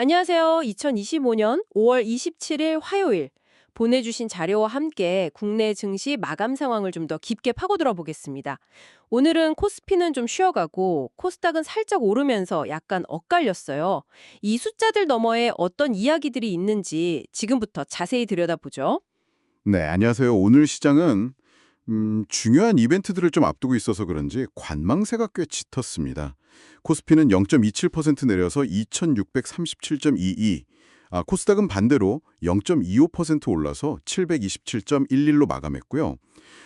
안녕하세요. 2025년 5월 27일 화요일 보내주신 자료와 함께 국내 증시 마감 상황을 좀 더 깊게 파고들어 보겠습니다. 오늘은 코스피는 좀 쉬어가고 코스닥은 살짝 오르면서 약간 엇갈렸어요. 이 숫자들 너머에 어떤 이야기들이 있는지 지금부터 자세히 들여다보죠. 네, 안녕하세요. 오늘 시장은 중요한 이벤트들을 좀 앞두고 있어서 그런지 관망세가 꽤 짙었습니다. 코스피는 0.27% 내려서 2637.22, 코스닥은 반대로 0.25% 올라서 727.11로 마감했고요.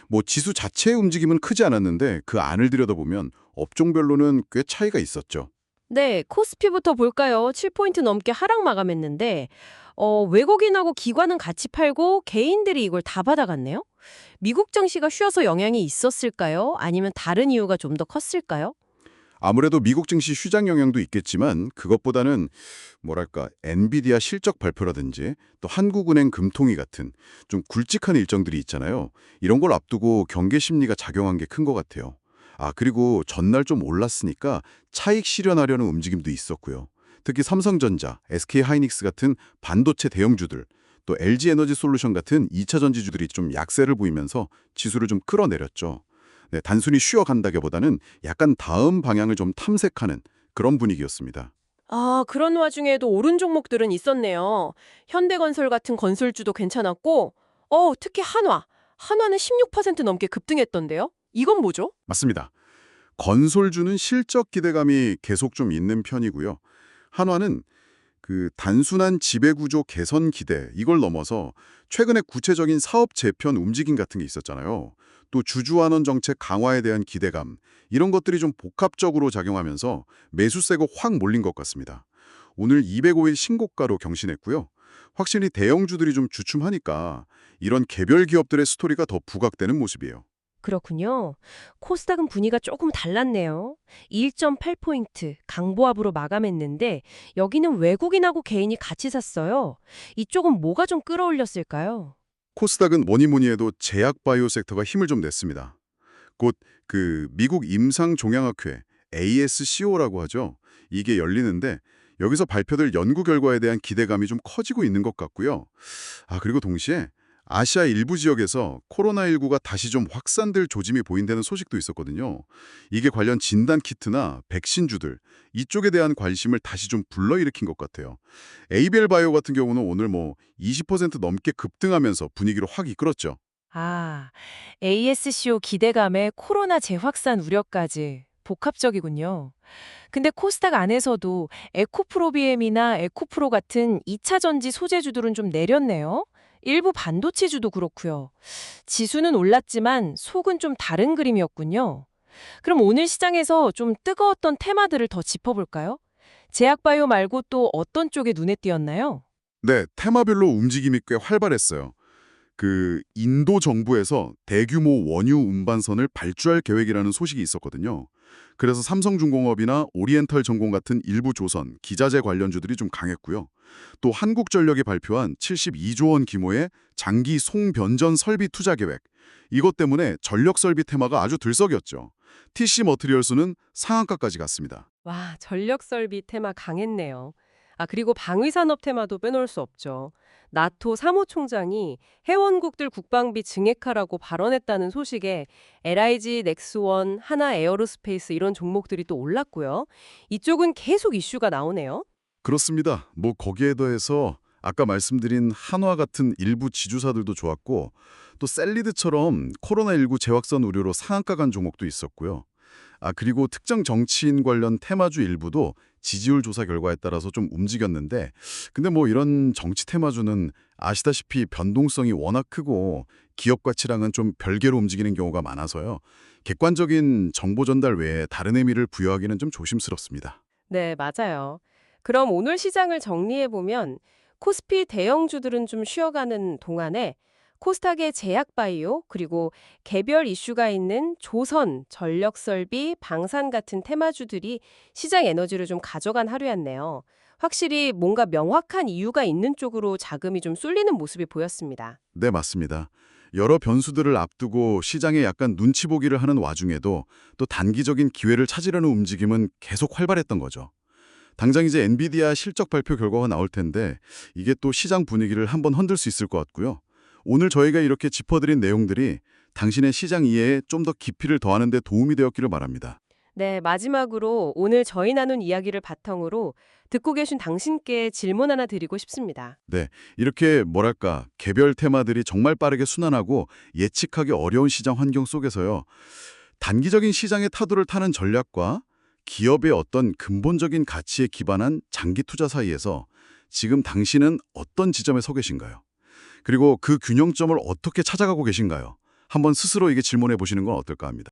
뭐 지수 자체의 움직임은 크지 않았는데 그 안을 들여다보면 업종별로는 꽤 차이가 있었죠. 네, 코스피부터 볼까요? 7포인트 넘게 하락 마감했는데 외국인하고 기관은 같이 팔고 개인들이 이걸 다 받아갔네요. 미국 증시가 쉬어서 영향이 있었을까요? 아니면 다른 이유가 좀 더 컸을까요? 아무래도 미국 증시 휴장 영향도 있겠지만 그것보다는 뭐랄까 엔비디아 실적 발표라든지 또 한국은행 금통위 같은 좀 굵직한 일정들이 있잖아요. 이런 걸 앞두고 경계 심리가 작용한 게 큰 것 같아요. 그리고 전날 좀 올랐으니까 차익 실현하려는 움직임도 있었고요. 특히 삼성전자, SK하이닉스 같은 반도체 대형주들, 또 LG에너지솔루션 같은 2차 전지주들이 좀 약세를 보이면서 지수를 좀 끌어내렸죠. 네, 단순히 쉬어간다기보다는 약간 다음 방향을 좀 탐색하는 그런 분위기였습니다. 아, 그런 와중에도 오른 종목들은 있었네요. 현대건설 같은 건설주도 괜찮았고, 특히 한화. 한화는 16% 넘게 급등했던데요? 이건 뭐죠? 맞습니다. 건솔주는 실적 기대감이 계속 좀 있는 편이고요. 한화는 그 단순한 지배구조 개선 기대 이걸 넘어서 최근에 구체적인 사업 재편 움직임 같은 게 있었잖아요. 또 주주환원 정책 강화에 대한 기대감 이런 것들이 좀 복합적으로 작용하면서 매수세가 확 몰린 것 같습니다. 오늘 205일 신고가로 경신했고요. 확실히 대형주들이 좀 주춤하니까 이런 개별 기업들의 스토리가 더 부각되는 모습이에요. 그렇군요. 코스닥은 분위기가 조금 달랐네요. 1.8포인트 강보합으로 마감했는데 여기는 외국인하고 개인이 같이 샀어요. 이쪽은 뭐가 좀 끌어올렸을까요? 코스닥은 뭐니 뭐니 해도 제약바이오 섹터가 힘을 좀 냈습니다. 곧 그 미국 임상종양학회 ASCO라고 하죠. 이게 열리는데 여기서 발표될 연구 결과에 대한 기대감이 좀 커지고 있는 것 같고요. 그리고 동시에 아시아 일부 지역에서 코로나19가 다시 좀 확산될 조짐이 보인다는 소식도 있었거든요. 이게 관련 진단 키트나 백신주들 이쪽에 대한 관심을 다시 좀 불러일으킨 것 같아요. 에이벨 바이오 같은 경우는 오늘 뭐 20% 넘게 급등하면서 분위기를 확 이끌었죠. 아, ASCO 기대감에 코로나 재확산 우려까지 복합적이군요. 근데 코스닥 안에서도 에코프로비엠이나 에코프로 같은 2차 전지 소재주들은 좀 내렸네요. 일부 반도체주도 그렇고요. 지수는 올랐지만 속은 좀 다른 그림이었군요. 그럼 오늘 시장에서 좀 뜨거웠던 테마들을 더 짚어볼까요? 제약바이오 말고 또 어떤 쪽에 눈에 띄었나요? 네, 테마별로 움직임이 꽤 활발했어요. 그 인도 정부에서 대규모 원유 운반선을 발주할 계획이라는 소식이 있었거든요. 그래서 삼성중공업이나 오리엔탈 전공 같은 일부 조선, 기자재 관련주들이 좀 강했고요. 또 한국전력이 발표한 72조 원 규모의 장기 송변전 설비 투자 계획. 이것 때문에 전력 설비 테마가 아주 들썩였죠. TC 머티리얼스는 상한가까지 갔습니다. 와, 전력 설비 테마 강했네요. 아, 그리고 방위산업 테마도 빼놓을 수 없죠. 나토 사무총장이 회원국들 국방비 증액하라고 발언했다는 소식에 LIG, 넥스원, 하나 에어로스페이스 이런 종목들이 또 올랐고요. 이쪽은 계속 이슈가 나오네요. 그렇습니다. 뭐 거기에 더해서 아까 말씀드린 한화 같은 일부 지주사들도 좋았고 또 셀리드처럼 코로나19 재확산 우려로 상한가 간 종목도 있었고요. 그리고 특정 정치인 관련 테마주 일부도 지지율 조사 결과에 따라서 좀 움직였는데 근데 뭐 이런 정치 테마주는 아시다시피 변동성이 워낙 크고 기업 가치랑은 좀 별개로 움직이는 경우가 많아서요. 객관적인 정보 전달 외에 다른 의미를 부여하기는 좀 조심스럽습니다. 네, 맞아요. 그럼 오늘 시장을 정리해보면 코스피 대형주들은 좀 쉬어가는 동안에 코스닥의 제약바이오 그리고 개별 이슈가 있는 조선, 전력설비, 방산 같은 테마주들이 시장 에너지를 좀 가져간 하루였네요. 확실히 뭔가 명확한 이유가 있는 쪽으로 자금이 좀 쏠리는 모습이 보였습니다. 네, 맞습니다. 여러 변수들을 앞두고 시장에 약간 눈치 보기를 하는 와중에도 또 단기적인 기회를 찾으려는 움직임은 계속 활발했던 거죠. 당장 이제 엔비디아 실적 발표 결과가 나올 텐데 이게 또 시장 분위기를 한번 흔들 수 있을 것 같고요. 오늘 저희가 이렇게 짚어드린 내용들이 당신의 시장 이해에 좀 더 깊이를 더하는 데 도움이 되었기를 바랍니다. 네, 마지막으로 오늘 저희 나눈 이야기를 바탕으로 듣고 계신 당신께 질문 하나 드리고 싶습니다. 네, 이렇게 뭐랄까 개별 테마들이 정말 빠르게 순환하고 예측하기 어려운 시장 환경 속에서요. 단기적인 시장의 타도를 타는 전략과 기업의 어떤 근본적인 가치에 기반한 장기 투자 사이에서 지금 당신은 어떤 지점에 서 계신가요? 그리고 그 균형점을 어떻게 찾아가고 계신가요? 한번 스스로 이게 질문해 보시는 건 어떨까 합니다.